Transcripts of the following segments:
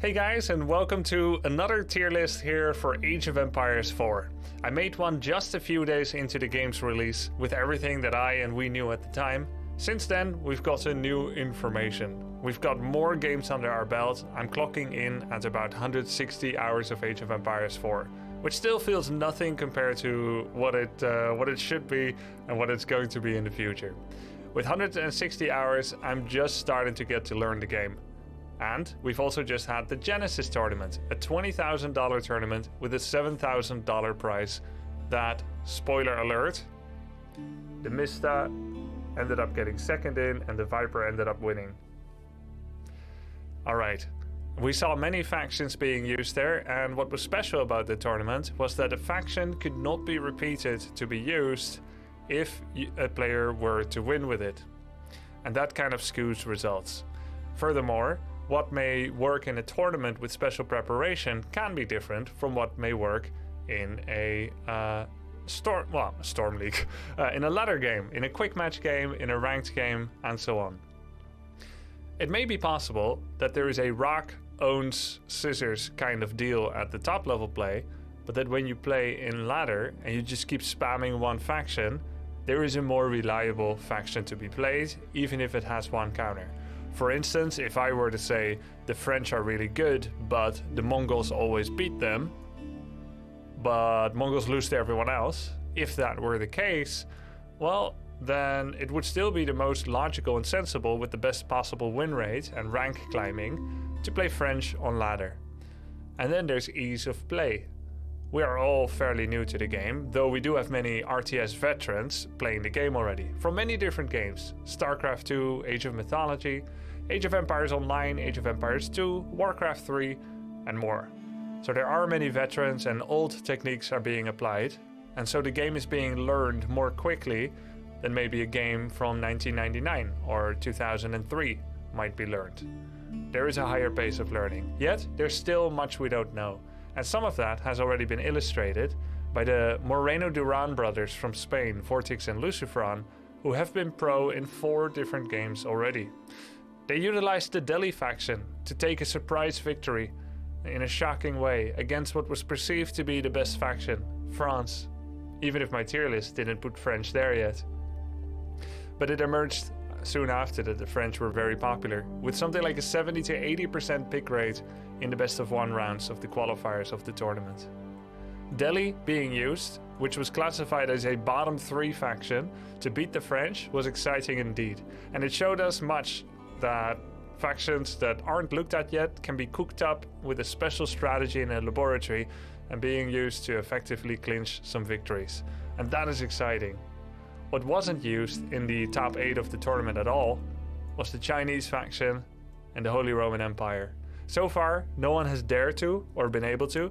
Hey guys, and welcome to another tier list here for Age of Empires 4. I made one just a few days into the game's release with everything that I and we knew at the time. Since then, we've gotten new information. We've got more games under our belt. I'm clocking in at about 160 hours of Age of Empires 4, which still feels nothing compared to what it should be and what it's going to be in the future. With 160 hours, I'm just starting to get to learn the game. And we've also just had the Genesis tournament, a $20,000 tournament with a $7,000 prize that, spoiler alert, the Mista ended up getting second in and the Viper ended up winning. Alright, we saw many factions being used there, and what was special about the tournament was that a faction could not be repeated to be used if a player were to win with it. And that kind of skews results. Furthermore, what may work in a tournament with special preparation can be different from what may work in a Storm League, in a ladder game, in a quick match game, in a ranked game, and so on. It may be possible that there is a rock owns scissors kind of deal at the top level play, but that when you play in ladder and you just keep spamming one faction, there is a more reliable faction to be played, even if it has one counter. For instance, if I were to say the French are really good, but the Mongols always beat them, but Mongols lose to everyone else, if that were the case, well, then it would still be the most logical and sensible with the best possible win rate and rank climbing to play French on ladder. And then there's ease of play. We are all fairly new to the game, though we do have many RTS veterans playing the game already, from many different games. StarCraft 2, Age of Mythology, Age of Empires Online, Age of Empires 2, Warcraft 3, and more. So there are many veterans and old techniques are being applied, and so the game is being learned more quickly than maybe a game from 1999 or 2003 might be learned. There is a higher pace of learning, yet there's still much we don't know. And some of that has already been illustrated by the Moreno Duran brothers from Spain, Vortex and Lucifron, who have been pro in 4 different games already. They utilized the Delhi faction to take a surprise victory in a shocking way against what was perceived to be the best faction, France, even if my tier list didn't put French there yet. But it emerged soon after that the French were very popular, with something like a 70 to 80% pick rate in the best of 1 rounds of the qualifiers of the tournament. Delhi being used, which was classified as a bottom 3 faction, to beat the French was exciting indeed, and it showed us much that factions that aren't looked at yet can be cooked up with a special strategy in a laboratory and being used to effectively clinch some victories. And that is exciting. What wasn't used in the top 8 of the tournament at all was the Chinese faction and the Holy Roman Empire. So far, no one has dared to, or been able to,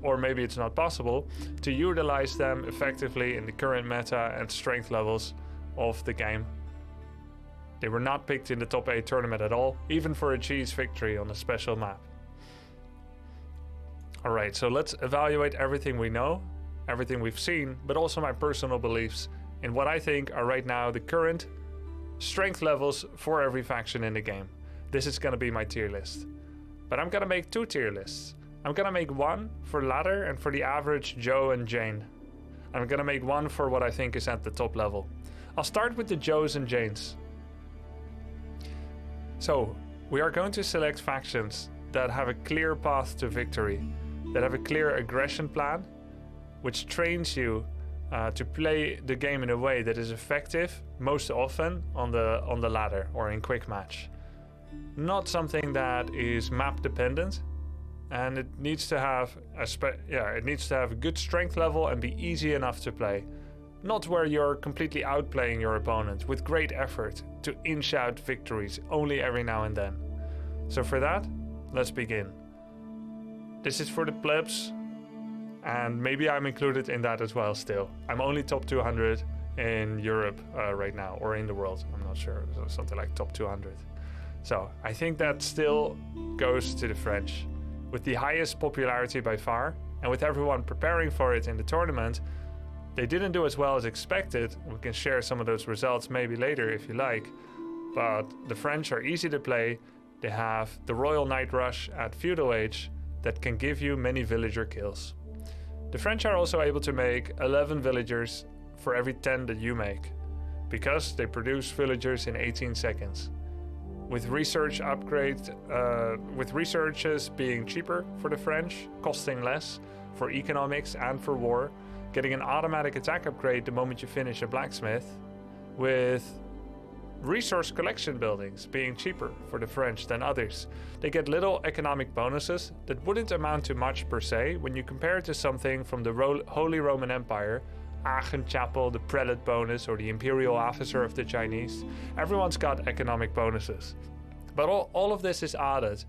or maybe it's not possible, to utilize them effectively in the current meta and strength levels of the game. They were not picked in the top 8 tournament at all, even for a cheese victory on a special map. Alright, so let's evaluate everything we know, everything we've seen, but also my personal beliefs in what I think are right now the current strength levels for every faction in the game. This is gonna be my tier list. But I'm gonna make 2 tier lists. I'm gonna make one for ladder and for the average Joe and Jane. I'm gonna make one for what I think is at the top level. I'll start with the Joes and Janes. So, we are going to select factions that have a clear path to victory, that have a clear aggression plan, which trains you to play the game in a way that is effective most often on the ladder or in quick match. Not something that is map dependent, and it needs to have a good strength level and be easy enough to play. Not where you're completely outplaying your opponent with great effort to inch out victories only every now and then. So for that, let's begin. This is for the plebs, and maybe I'm included in that as well still. I'm only top 200 in Europe right now, or in the world, I'm not sure, so something like top 200. So I think that still goes to the French. With the highest popularity by far, and with everyone preparing for it in the tournament, they didn't do as well as expected. We can share some of those results maybe later if you like, but the French are easy to play. they have the Royal Knight Rush at Feudal Age that can give you many villager kills. The French are also able to make 11 villagers for every 10 that you make, because they produce villagers in 18 seconds. With researches being cheaper for the French, costing less for economics and for war, getting an automatic attack upgrade the moment you finish a blacksmith, with resource collection buildings being cheaper for the French than others. They get little economic bonuses that wouldn't amount to much per se when you compare it to something from the Holy Roman Empire, Aachen Chapel, the prelate bonus, or the imperial officer of the Chinese. Everyone's got economic bonuses. But all of this is added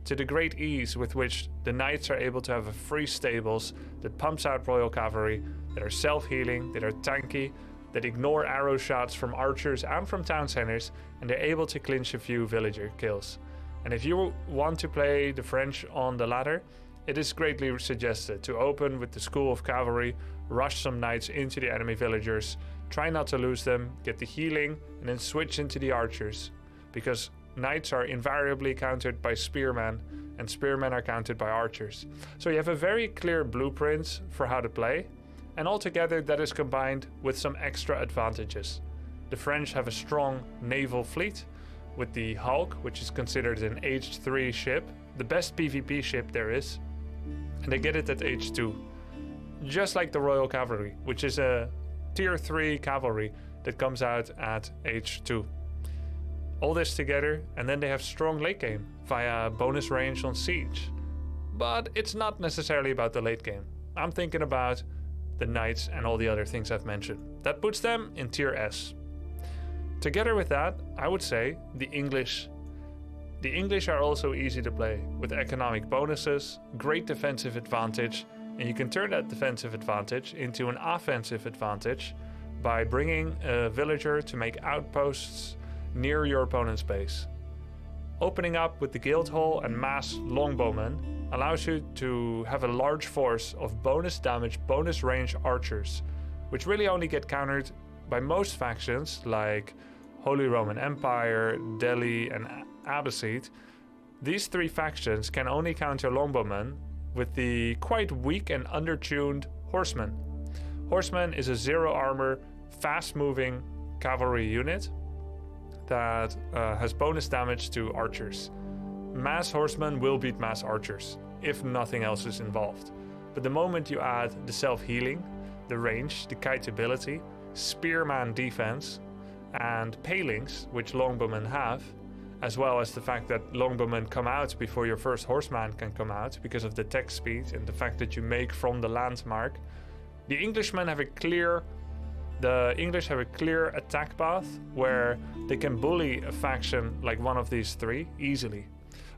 to the great ease with which the knights are able to have a free stables that pumps out royal cavalry, that are self-healing, that are tanky, that ignore arrow shots from archers and from town centers, and they're able to clinch a few villager kills. And if you want to play the French on the ladder, it is greatly suggested to open with the School of Cavalry, rush some knights into the enemy villagers, try not to lose them, get the healing, and then switch into the archers, because knights are invariably countered by spearmen, and spearmen are countered by archers. So you have a very clear blueprint for how to play, and altogether that is combined with some extra advantages. The French have a strong naval fleet with the Hulk, which is considered an H3 ship, the best PvP ship there is, and they get it at H2. Just like the Royal Cavalry, which is a tier 3 cavalry that comes out at H2. All this together, and then they have strong late game via bonus range on siege. But it's not necessarily about the late game. I'm thinking about the knights and all the other things I've mentioned. That puts them in tier S. Together with that, I would say the English. The English are also easy to play, with economic bonuses, great defensive advantage, and you can turn that defensive advantage into an offensive advantage by bringing a villager to make outposts near your opponent's base. Opening up with the guild hall and mass longbowmen allows you to have a large force of bonus damage, bonus range archers, which really only get countered by most factions like Holy Roman Empire, Delhi, and Abbasid. These three factions can only counter longbowmen with the quite weak and undertuned horsemen. Horsemen is a zero armor, fast moving cavalry unit that has bonus damage to archers. Mass horsemen will beat mass archers if nothing else is involved. But the moment you add the self-healing, the range, the kiteability, spearman defense, and palings, which longbowmen have, as well as the fact that longbowmen come out before your first horseman can come out because of the tech speed and the fact that you make from the landmark, the English have a clear attack path where they can bully a faction like one of these three easily.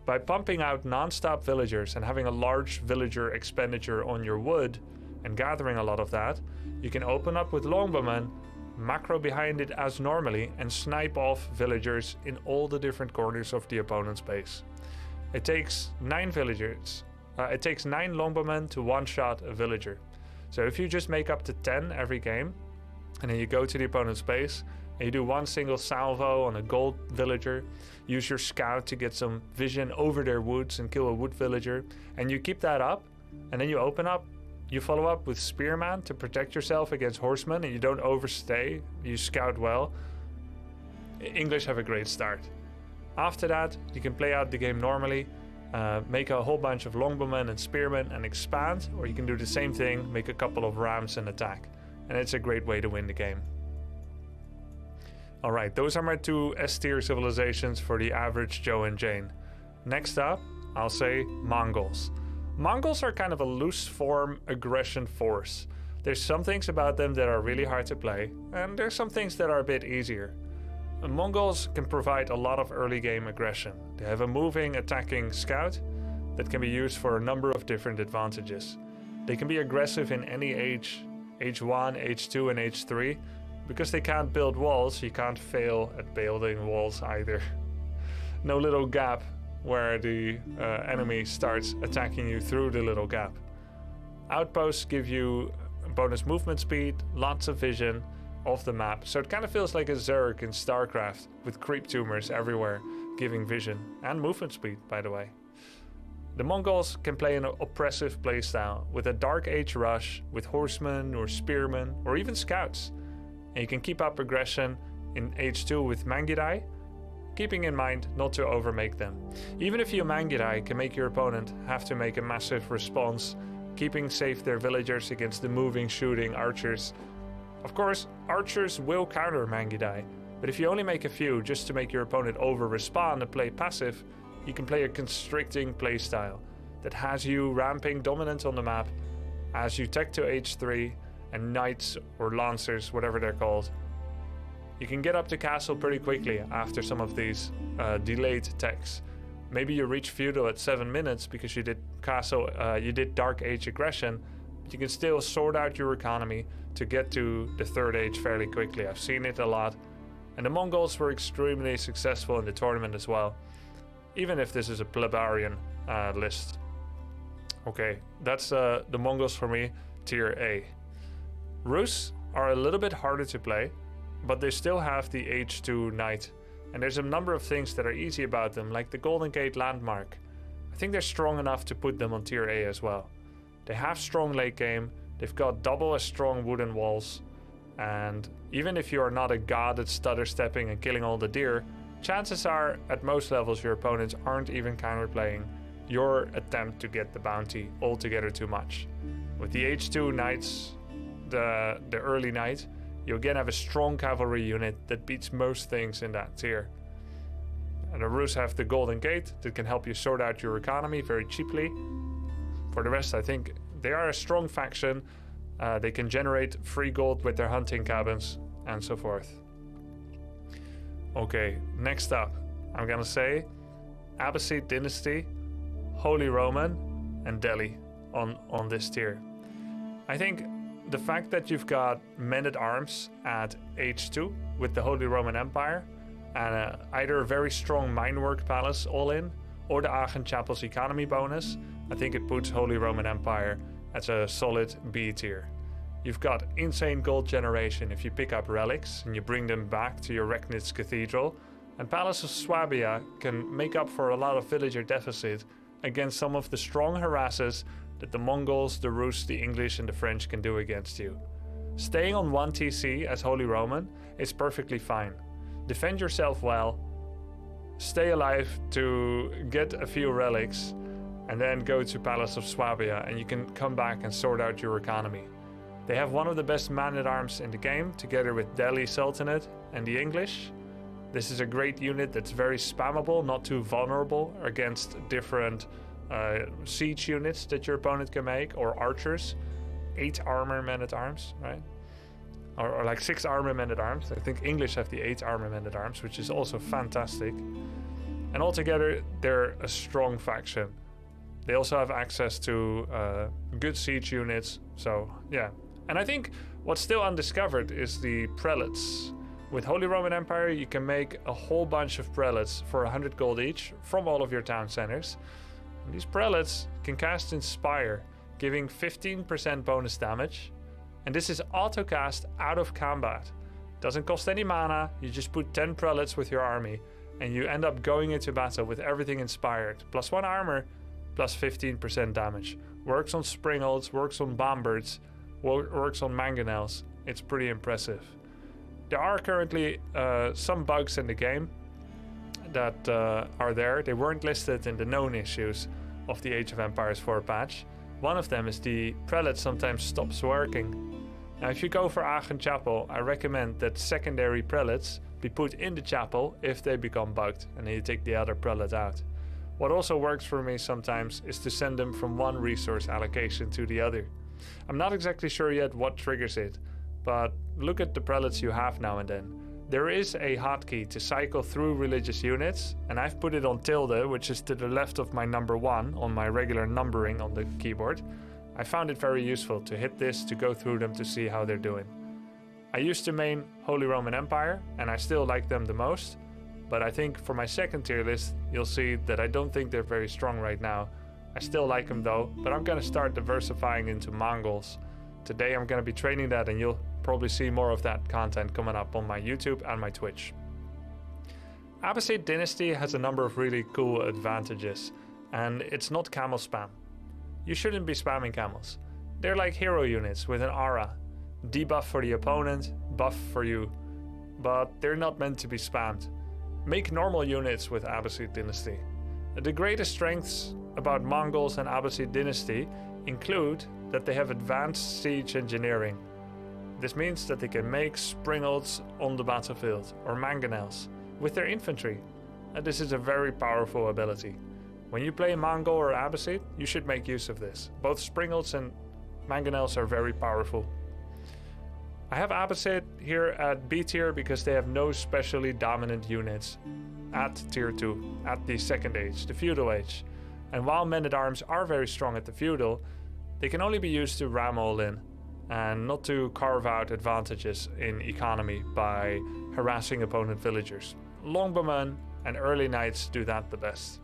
By pumping out non-stop villagers and having a large villager expenditure on your wood and gathering a lot of that, you can open up with longbowmen, macro behind it as normally, and snipe off villagers in all the different corners of the opponent's base. It takes 9 longbowmen to one-shot a villager. So if you just make up to 10 every game, and then you go to the opponent's base, and you do one single salvo on a gold villager, use your scout to get some vision over their woods and kill a wood villager, and you keep that up, and then you open up, you follow up with spearman to protect yourself against horsemen, and you don't overstay, you scout well. English have a great start. After that, you can play out the game normally, make a whole bunch of longbowmen and spearmen and expand, or you can do the same thing, make a couple of rams and attack. And it's a great way to win the game. Alright, those are my 2 S-tier civilizations for the average Joe and Jane. Next up, I'll say Mongols. Mongols are kind of a loose form aggression force. There's some things about them that are really hard to play, and there's some things that are a bit easier. The Mongols can provide a lot of early game aggression. They have a moving, attacking scout that can be used for a number of different advantages. They can be aggressive in any age, H1, H2, and H3. Because they can't build walls, you can't fail at building walls either. No little gap where the enemy starts attacking you through the little gap. Outposts give you bonus movement speed, lots of vision, of the map, so it kind of feels like a Zerg in StarCraft, with creep tumors everywhere, giving vision and movement speed, by the way. The Mongols can play an oppressive playstyle with a Dark Age rush with horsemen or spearmen or even scouts. And you can keep up aggression in H2 with Mangudai, keeping in mind not to overmake them. Even a few Mangudai can make your opponent have to make a massive response, keeping safe their villagers against the moving, shooting archers. Of course, archers will counter Mangudai, but if you only make a few just to make your opponent over-respawn and play passive, you can play a constricting playstyle that has you ramping dominant on the map as you tech to H3 and knights or lancers, whatever they're called. You can get up to castle pretty quickly after some of these delayed techs. Maybe you reach feudal at 7 minutes because you did castle, you did Dark Age aggression, but you can still sort out your economy to get to the 3rd age fairly quickly. I've seen it a lot, and the Mongols were extremely successful in the tournament as well, even if this is a plebarian list. Okay, that's the Mongols for me, tier A. Rus are a little bit harder to play, but they still have the H2 Knight, and there's a number of things that are easy about them, like the Golden Gate landmark. I think they're strong enough to put them on tier A as well. They have strong late game, they've got double as strong wooden walls, and even if you are not a god at stutter stepping and killing all the deer, chances are, at most levels, your opponents aren't even counterplaying your attempt to get the bounty altogether too much. With the H2 Knights, the early Knight, you again have a strong cavalry unit that beats most things in that tier. And the Rus have the Golden Gate that can help you sort out your economy very cheaply. For the rest, I think they are a strong faction. They can generate free gold with their hunting cabins and so forth. Okay, next up, I'm gonna say Abbasid Dynasty, Holy Roman, and Delhi on this tier. I think the fact that you've got men-at-arms at H2 with the Holy Roman Empire, and either a very strong minework palace all in, or the Aachen Chapel's economy bonus, I think it puts Holy Roman Empire as a solid B tier. You've got insane gold generation if you pick up relics and you bring them back to your Recknitz Cathedral, and Palace of Swabia can make up for a lot of villager deficit against some of the strong harasses that the Mongols, the Rus, the English and the French can do against you. Staying on 1 TC as Holy Roman is perfectly fine. Defend yourself well, stay alive to get a few relics, and then go to Palace of Swabia and you can come back and sort out your economy. They have one of the best man-at-arms in the game, together with Delhi Sultanate and the English. This is a great unit that's very spammable, not too vulnerable against different siege units that your opponent can make, or archers. 8 armor men-at-arms, right? Or like 6 armor men-at-arms. I think English have the 8 armor men-at-arms, which is also fantastic. And altogether, they're a strong faction. They also have access to good siege units, so yeah. And I think what's still undiscovered is the prelates. With Holy Roman Empire, you can make a whole bunch of prelates for 100 gold each from all of your town centers. And these prelates can cast Inspire, giving 15% bonus damage. And this is auto-cast out of combat. Doesn't cost any mana, you just put 10 prelates with your army, and you end up going into battle with everything inspired. Plus 1 armor, plus 15% damage. Works on Springholds, works on Bombards, works on Mangonels. It's pretty impressive. There are currently some bugs in the game that are there. They weren't listed in the known issues of the Age of Empires 4 patch. One of them is the prelate sometimes stops working. Now if you go for Aachen Chapel, I recommend that secondary prelates be put in the chapel if they become bugged, and then you take the other prelate out. What also works for me sometimes is to send them from one resource allocation to the other. I'm not exactly sure yet what triggers it, but look at the prelates you have now and then. There is a hotkey to cycle through religious units, and I've put it on tilde, which is to the left of my number 1 on my regular numbering on the keyboard. I found it very useful to hit this to go through them to see how they're doing. I used to main Holy Roman Empire, and I still like them the most, but I think for my second tier list, you'll see that I don't think they're very strong right now. I still like them though, but I'm gonna start diversifying into Mongols. Today I'm gonna be training that, and you'll probably see more of that content coming up on my YouTube and my Twitch. Abbasid Dynasty has a number of really cool advantages, and it's not camel spam. You shouldn't be spamming camels. They're like hero units with an aura. Debuff for the opponent, buff for you. But they're not meant to be spammed. Make normal units with Abbasid Dynasty. The greatest strengths about Mongols and Abbasid Dynasty include that they have advanced siege engineering. This means that they can make springolds on the battlefield, or mangonels, with their infantry. And this is a very powerful ability. When you play Mongol or Abbasid, you should make use of this. Both springolds and mangonels are very powerful. I have Abbasid here at B tier because they have no specially dominant units at tier 2, at the second age, the feudal age. And while men-at-arms are very strong at the feudal, they can only be used to ram all in and not to carve out advantages in economy by harassing opponent villagers. Longbowmen and early knights do that the best.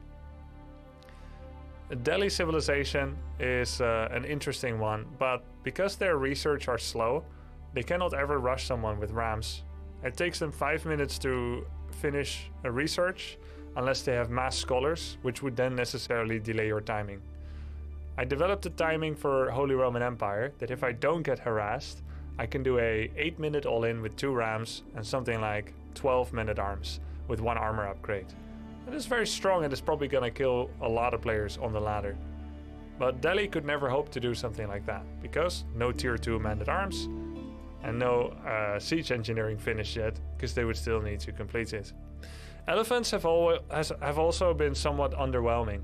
The Delhi civilization is an interesting one, but because their research are slow, they cannot ever rush someone with rams. It takes them 5 minutes to finish a research unless they have mass scholars, which would then necessarily delay your timing. I developed a timing for Holy Roman Empire that if I don't get harassed, I can do a 8-minute all-in with 2 rams and something like 12 men-at-arms with 1 armor upgrade. It is very strong and is probably gonna kill a lot of players on the ladder. But Delhi could never hope to do something like that, because no tier 2 men-at-arms and no siege engineering finished yet, because they would still need to complete it. Elephants have also been somewhat underwhelming.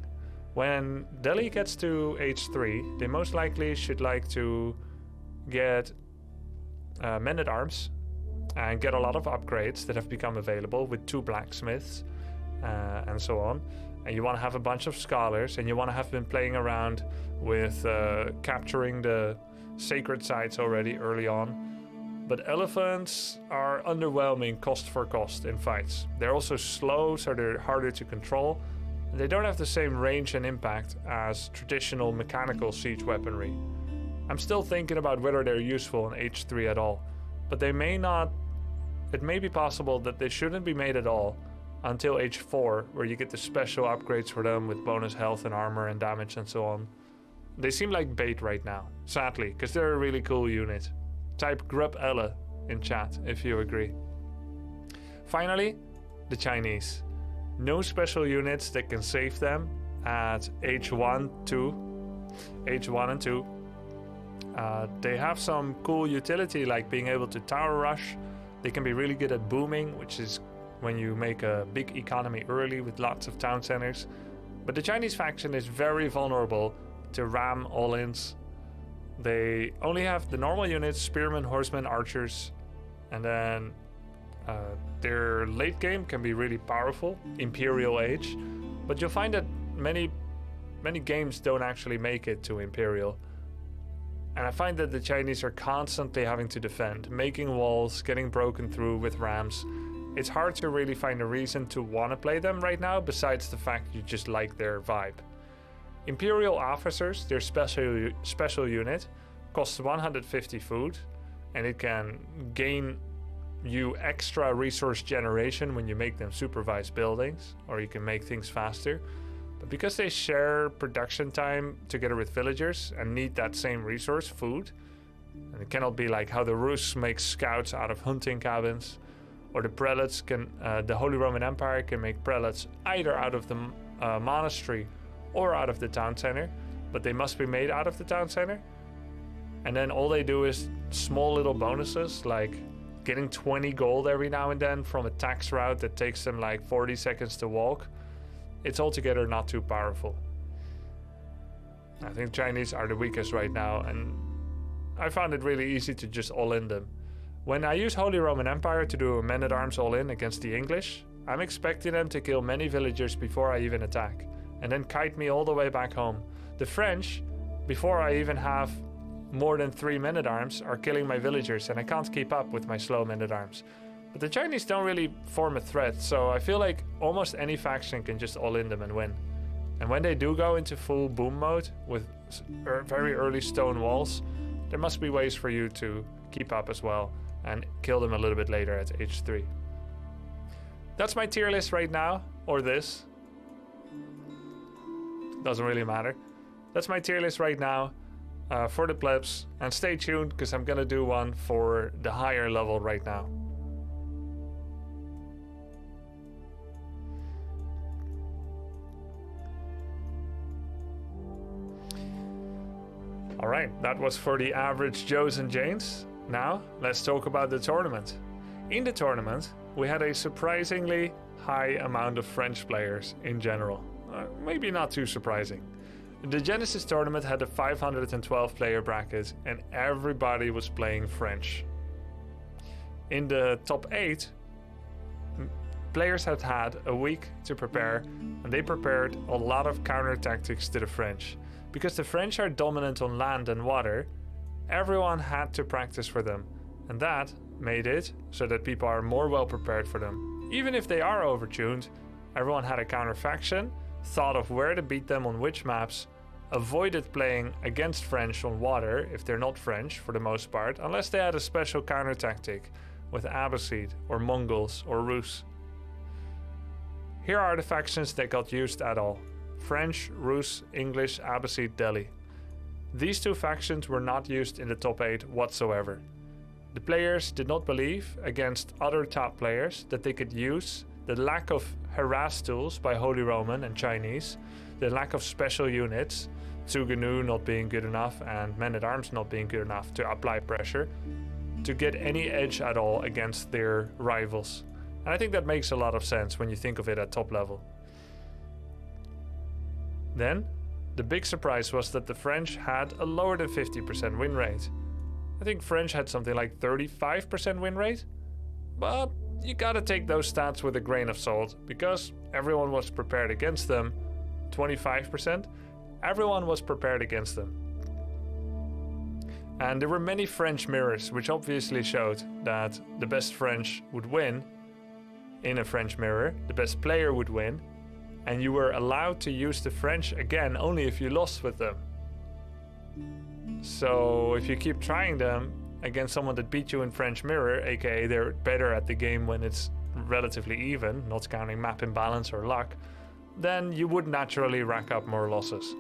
When Delhi gets to age 3, they most likely should like to get men-at-arms and get a lot of upgrades that have become available with 2 blacksmiths and so on. And you want to have a bunch of scholars, and you want to have been playing around with capturing the sacred sites already early on. But elephants are underwhelming cost for cost in fights. They're also slow, so they're harder to control. They don't have the same range and impact as traditional mechanical siege weaponry. I'm still thinking about whether they're useful in H3 at all, but they may not. It may be possible that they shouldn't be made at all until H4, where you get the special upgrades for them with bonus health and armor and damage and so on. They seem like bait right now, sadly, because they're a really cool unit. Type Grubby in chat if you agree. Finally, the Chinese. No special units that can save them at H1 and 2. They have some cool utility, like being able to tower rush. They can be really good at booming, which is when you make a big economy early with lots of town centers. But the Chinese faction is very vulnerable to ram all-ins. They only have the normal units, spearmen, horsemen, archers, and then their late game can be really powerful, Imperial Age, but you'll find that many games don't actually make it to Imperial. And I find that the Chinese are constantly having to defend, making walls, getting broken through with rams. It's hard to really find a reason to want to play them right now, besides the fact you just like their vibe. Imperial officers, their special unit, costs 150 food, and it can gain you extra resource generation when you make them supervise buildings, or you can make things faster. But because they share production time together with villagers and need that same resource, food, and it cannot be like how the Rus makes scouts out of hunting cabins, or the prelates can, the Holy Roman Empire can make prelates either out of the monastery or out of the town center, but they must be made out of the town center. And then all they do is small little bonuses, like getting 20 gold every now and then from a tax route that takes them like 40 seconds to walk. It's altogether not too powerful. I think Chinese are the weakest right now, and I found it really easy to just all-in them. When I use Holy Roman Empire to do a men-at-arms all-in against the English, I'm expecting them to kill many villagers before I even attack, and then kite me all the way back home. The French, before I even have more than 3 men-at-arms, are killing my villagers, and I can't keep up with my slow men-at-arms. But the Chinese don't really form a threat, so I feel like almost any faction can just all-in them and win. And when they do go into full boom mode with very early stone walls, there must be ways for you to keep up as well and kill them a little bit later at age 3. That's my tier list right now, or this. Doesn't really matter. That's my tier list right now for the plebs. And stay tuned, because I'm gonna do one for the higher level right now. Alright, that was for the average Joes and Janes. Now, let's talk about the tournament. In the tournament, we had a surprisingly high amount of French players in general. Maybe not too surprising. The Genesis tournament had a 512 player bracket and everybody was playing French. In the top 8, players had a week to prepare, and they prepared a lot of counter tactics to the French. Because the French are dominant on land and water, everyone had to practice for them, and that made it so that people are more well prepared for them. Even if they are overtuned, everyone had a counter faction, thought of where to beat them on which maps, avoided playing against French on water if they're not French for the most part, unless they had a special counter tactic with Abbasid or Mongols or Rus. Here are the factions that got used at all: French, Rus, English, Abbasid, Delhi. These 2 factions were not used in the top 8 whatsoever. The players did not believe, against other top players, that they could use the lack of harass tools by Holy Roman and Chinese, the lack of special units, Tsugunu not being good enough and men-at-arms not being good enough to apply pressure, to get any edge at all against their rivals. And I think that makes a lot of sense when you think of it at top level. Then, the big surprise was that the French had a lower than 50% win rate. I think French had something like 35% win rate, but you gotta take those stats with a grain of salt, because everyone was prepared against them. 25%, everyone was prepared against them. And there were many French mirrors, which obviously showed that the best French would win in a French mirror, the best player would win, and you were allowed to use the French again only if you lost with them. So if you keep trying them against someone that beat you in French mirror, aka they're better at the game when it's relatively even, not counting map imbalance or luck, then you would naturally rack up more losses.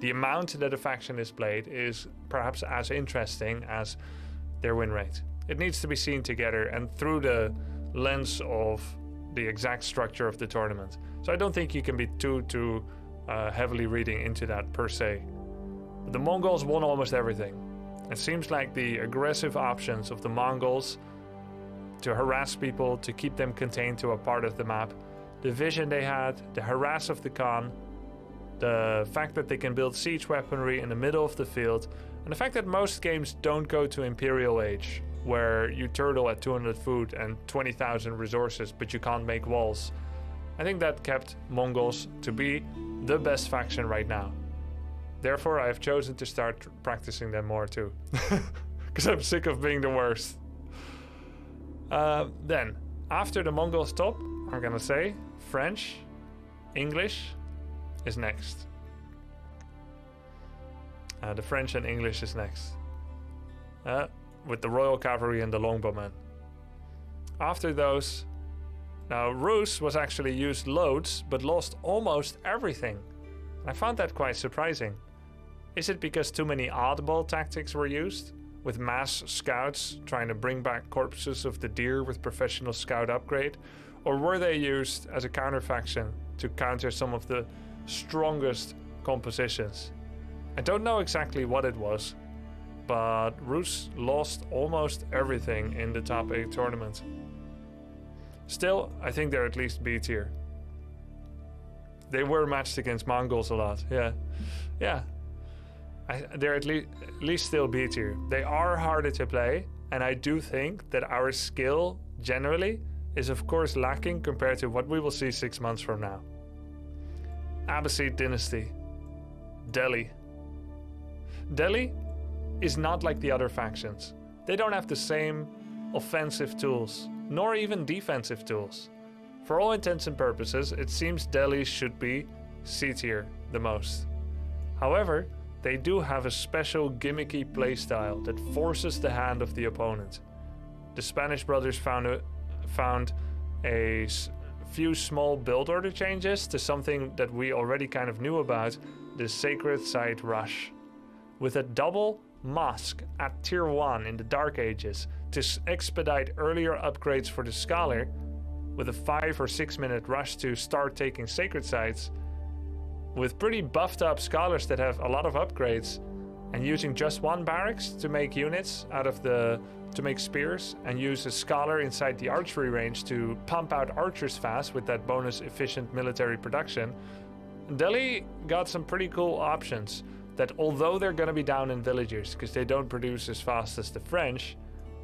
The amount that a faction is played is perhaps as interesting as their win rate. It needs to be seen together and through the lens of the exact structure of the tournament. So I don't think you can be too heavily reading into that per se. But the Mongols won almost everything. It seems like the aggressive options of the Mongols to harass people, to keep them contained to a part of the map, the vision they had, the harass of the Khan, the fact that they can build siege weaponry in the middle of the field, and the fact that most games don't go to Imperial Age, where you turtle at 200 food and 20,000 resources, but you can't make walls. I think that kept Mongols to be the best faction right now. Therefore, I have chosen to start practicing them more too. Because I'm sick of being the worst. Then, after the Mongols top, I'm gonna say French, English is next. The French and English is next. With the Royal Cavalry and the Longbowmen. After those, now Rus was actually used loads, but lost almost everything. I found that quite surprising. Is it because too many oddball tactics were used? With mass scouts trying to bring back corpses of the deer with professional scout upgrade? Or were they used as a counter faction to counter some of the strongest compositions? I don't know exactly what it was, but Rus lost almost everything in the top 8 tournament. Still, I think they're at least B tier. They were matched against Mongols a lot, yeah. They're at least still B tier. They are harder to play, and I do think that our skill generally is of course lacking compared to what we will see 6 months from now. Abbasid dynasty. Delhi. Delhi is not like the other factions. They don't have the same offensive tools, nor even defensive tools. For all intents and purposes, it seems Delhi should be C tier the most. However, they do have a special gimmicky playstyle that forces the hand of the opponent. The Spanish brothers found a few small build order changes to something that we already kind of knew about, the Sacred Side Rush. With a double mosque at tier 1 in the Dark Ages to expedite earlier upgrades for the Scholar, with a 5 or 6 minute rush to start taking sacred sites, with pretty buffed up Scholars that have a lot of upgrades, and using just one barracks to make units to make spears, and use a Scholar inside the archery range to pump out archers fast with that bonus efficient military production. Delhi got some pretty cool options that, although they're going to be down in villagers because they don't produce as fast as the French,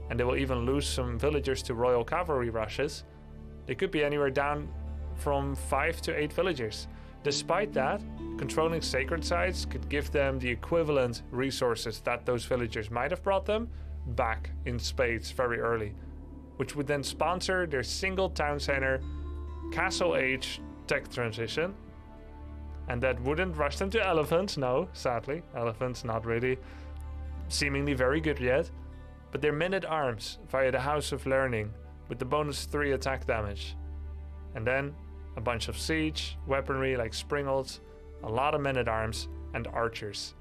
and they will even lose some villagers to royal cavalry rushes, they could be anywhere down from 5 to 8 villagers. Despite that, controlling sacred sites could give them the equivalent resources that those villagers might have brought them back in spades very early, which would then sponsor their single town center castle age tech transition. And that wouldn't rush them to elephants, no, sadly. Elephants not really seemingly very good yet. But their men-at-arms via the House of Learning with the bonus 3 attack damage. And then a bunch of siege, weaponry like springholds, a lot of men-at-arms, and archers.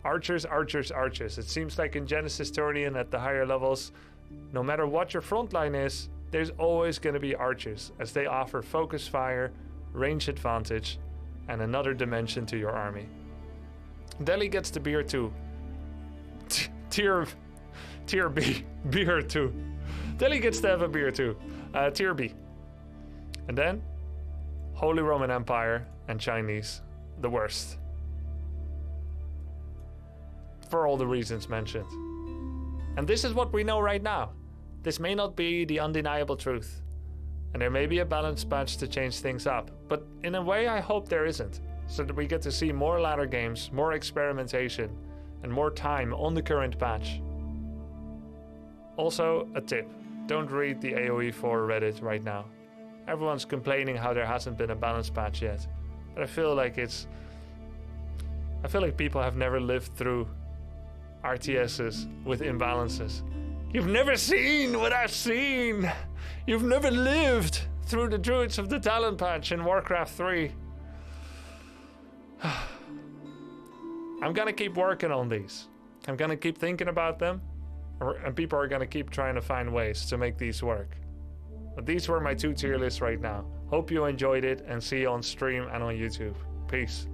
Archers, archers, archers. It seems like in Genesis Turnian at the higher levels, no matter what your front line is, there's always going to be archers, as they offer focus fire, range advantage, and another dimension to your army. Delhi gets the beer too. Tier B. Beer too. Delhi gets to have a beer too. Tier B. And then, Holy Roman Empire and Chinese. The worst. For all the reasons mentioned. And this is what we know right now. This may not be the undeniable truth. And there may be a balance patch to change things up. But in a way, I hope there isn't. So that we get to see more ladder games, more experimentation, and more time on the current patch. Also, a tip. Don't read the AoE4 Reddit right now. Everyone's complaining how there hasn't been a balance patch yet. But I feel like people have never lived through RTSs with imbalances. You've never seen what I've seen! You've never lived through the Druids of the Talon patch in Warcraft 3. I'm gonna keep working on these. I'm gonna keep thinking about them, and people are gonna keep trying to find ways to make these work. But these were my 2 tier lists right now. Hope you enjoyed it, and see you on stream and on YouTube. Peace.